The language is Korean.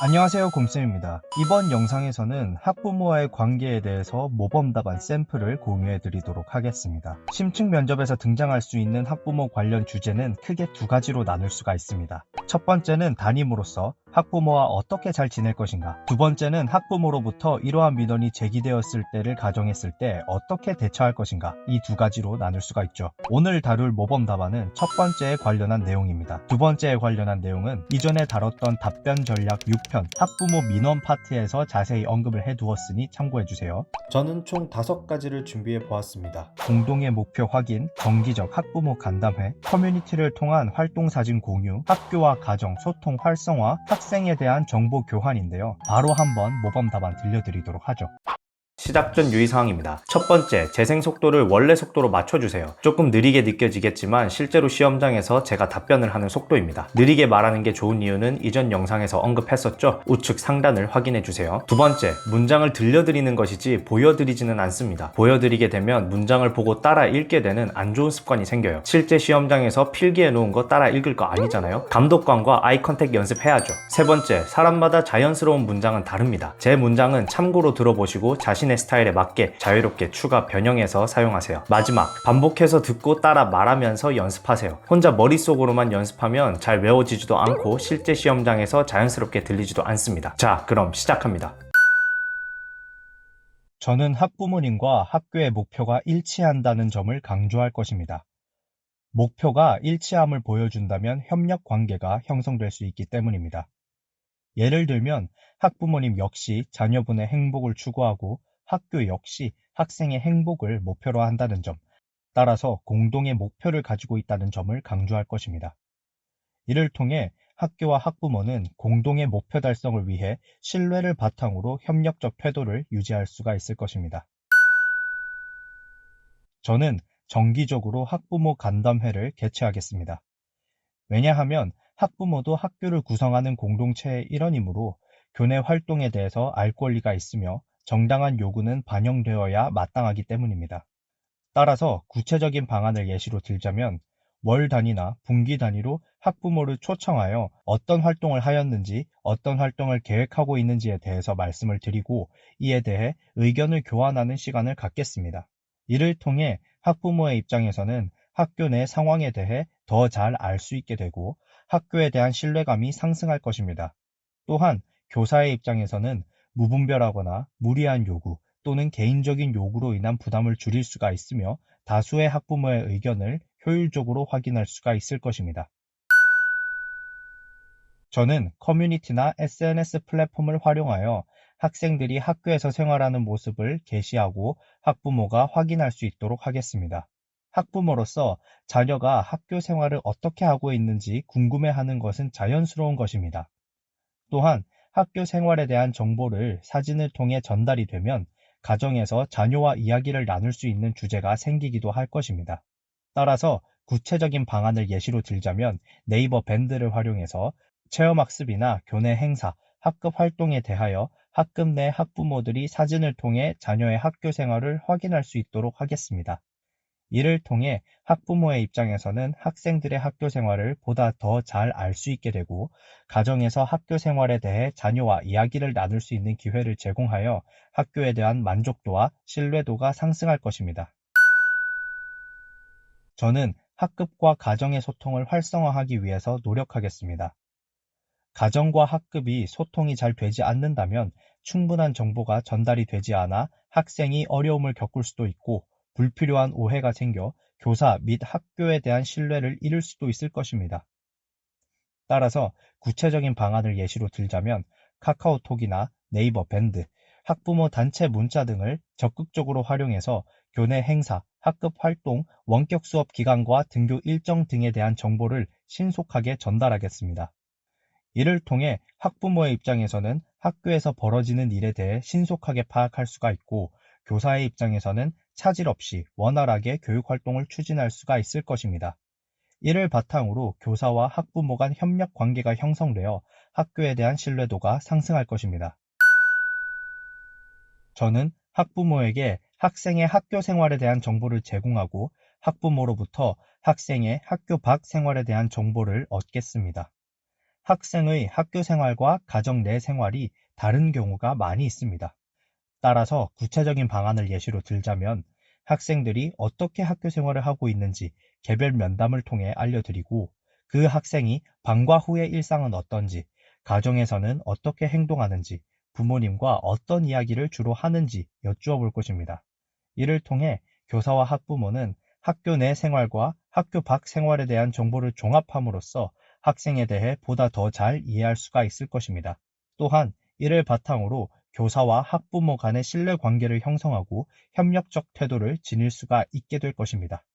안녕하세요, 곰쌤입니다. 이번 영상에서는 학부모와의 관계에 대해서 모범답안 샘플을 공유해 드리도록 하겠습니다. 심층 면접에서 등장할 수 있는 학부모 관련 주제는 크게 두 가지로 나눌 수가 있습니다. 첫 번째는 담임으로서 학부모와 어떻게 잘 지낼 것인가, 두 번째는 학부모로부터 이러한 민원이 제기되었을 때를 가정했을 때 어떻게 대처할 것인가, 이 두 가지로 나눌 수가 있죠. 오늘 다룰 모범답안은 첫 번째에 관련한 내용입니다. 두 번째에 관련한 내용은 이전에 다뤘던 답변 전략 6편 학부모 민원 파트에서 자세히 언급을 해두었으니 참고해주세요. 저는 총 5가지를 준비해 보았습니다. 공동의 목표 확인, 정기적 학부모 간담회, 커뮤니티를 통한 활동사진 공유, 학교와 가정 소통 활성화, 학생에 대한 정보 교환인데요. 바로 한번 모범 답안 들려드리도록 하죠. 시작 전 유의사항입니다. 첫 번째, 재생 속도를 원래 속도로 맞춰주세요. 조금 느리게 느껴지겠지만 실제로 시험장에서 제가 답변을 하는 속도입니다. 느리게 말하는 게 좋은 이유는 이전 영상에서 언급했었죠. 우측 상단을 확인해주세요. 두 번째, 문장을 들려드리는 것이지 보여드리지는 않습니다. 보여드리게 되면 문장을 보고 따라 읽게 되는 안 좋은 습관이 생겨요. 실제 시험장에서 필기해 놓은 거 따라 읽을 거 아니잖아요. 감독관과 아이 컨택 연습해야죠. 세 번째, 사람마다 자연스러운 문장은 다릅니다. 제 문장은 참고로 들어보시고 자신의 스타일에 맞게 자유롭게 추가 변형해서 사용하세요. 마지막, 반복해서 듣고 따라 말하면서 연습하세요. 혼자 머릿속으로만 연습하면 잘 외워지지도 않고 실제 시험장에서 자연스럽게 들리지도 않습니다. 자, 그럼 시작합니다. 저는 학부모님과 학교의 목표가 일치한다는 점을 강조할 것입니다. 목표가 일치함을 보여준다면 협력 관계가 형성될 수 있기 때문입니다. 예를 들면 학부모님 역시 자녀분의 행복을 추구하고 학교 역시 학생의 행복을 목표로 한다는 점, 따라서 공동의 목표를 가지고 있다는 점을 강조할 것입니다. 이를 통해 학교와 학부모는 공동의 목표 달성을 위해 신뢰를 바탕으로 협력적 태도를 유지할 수가 있을 것입니다. 저는 정기적으로 학부모 간담회를 개최하겠습니다. 왜냐하면 학부모도 학교를 구성하는 공동체의 일원이므로 교내 활동에 대해서 알 권리가 있으며 정당한 요구는 반영되어야 마땅하기 때문입니다. 따라서 구체적인 방안을 예시로 들자면 월 단위나 분기 단위로 학부모를 초청하여 어떤 활동을 하였는지, 어떤 활동을 계획하고 있는지에 대해서 말씀을 드리고 이에 대해 의견을 교환하는 시간을 갖겠습니다. 이를 통해 학부모의 입장에서는 학교 내 상황에 대해 더 잘 알 수 있게 되고 학교에 대한 신뢰감이 상승할 것입니다. 또한 교사의 입장에서는 무분별하거나 무리한 요구 또는 개인적인 요구로 인한 부담을 줄일 수가 있으며 다수의 학부모의 의견을 효율적으로 확인할 수가 있을 것입니다. 저는 커뮤니티나 SNS 플랫폼을 활용하여 학생들이 학교에서 생활하는 모습을 게시하고 학부모가 확인할 수 있도록 하겠습니다. 학부모로서 자녀가 학교 생활을 어떻게 하고 있는지 궁금해하는 것은 자연스러운 것입니다. 또한 학교 생활에 대한 정보를 사진을 통해 전달이 되면 가정에서 자녀와 이야기를 나눌 수 있는 주제가 생기기도 할 것입니다. 따라서 구체적인 방안을 예시로 들자면 네이버 밴드를 활용해서 체험학습이나 교내 행사, 학급 활동에 대하여 학급 내 학부모들이 사진을 통해 자녀의 학교 생활을 확인할 수 있도록 하겠습니다. 이를 통해 학부모의 입장에서는 학생들의 학교 생활을 보다 더 잘 알 수 있게 되고 가정에서 학교 생활에 대해 자녀와 이야기를 나눌 수 있는 기회를 제공하여 학교에 대한 만족도와 신뢰도가 상승할 것입니다. 저는 학급과 가정의 소통을 활성화하기 위해서 노력하겠습니다. 가정과 학급이 소통이 잘 되지 않는다면 충분한 정보가 전달이 되지 않아 학생이 어려움을 겪을 수도 있고 불필요한 오해가 생겨 교사 및 학교에 대한 신뢰를 잃을 수도 있을 것입니다. 따라서 구체적인 방안을 예시로 들자면 카카오톡이나 네이버 밴드, 학부모 단체 문자 등을 적극적으로 활용해서 교내 행사, 학급 활동, 원격 수업 기간과 등교 일정 등에 대한 정보를 신속하게 전달하겠습니다. 이를 통해 학부모의 입장에서는 학교에서 벌어지는 일에 대해 신속하게 파악할 수가 있고 교사의 입장에서는 차질 없이 원활하게 교육 활동을 추진할 수가 있을 것입니다. 이를 바탕으로 교사와 학부모 간 협력 관계가 형성되어 학교에 대한 신뢰도가 상승할 것입니다. 저는 학부모에게 학생의 학교 생활에 대한 정보를 제공하고 학부모로부터 학생의 학교 밖 생활에 대한 정보를 얻겠습니다. 학생의 학교 생활과 가정 내 생활이 다른 경우가 많이 있습니다. 따라서 구체적인 방안을 예시로 들자면 학생들이 어떻게 학교 생활을 하고 있는지 개별 면담을 통해 알려드리고 그 학생이 방과 후의 일상은 어떤지, 가정에서는 어떻게 행동하는지, 부모님과 어떤 이야기를 주로 하는지 여쭈어 볼 것입니다. 이를 통해 교사와 학부모는 학교 내 생활과 학교 밖 생활에 대한 정보를 종합함으로써 학생에 대해 보다 더 잘 이해할 수가 있을 것입니다. 또한 이를 바탕으로 교사와 학부모 간의 신뢰 관계를 형성하고 협력적 태도를 지닐 수가 있게 될 것입니다.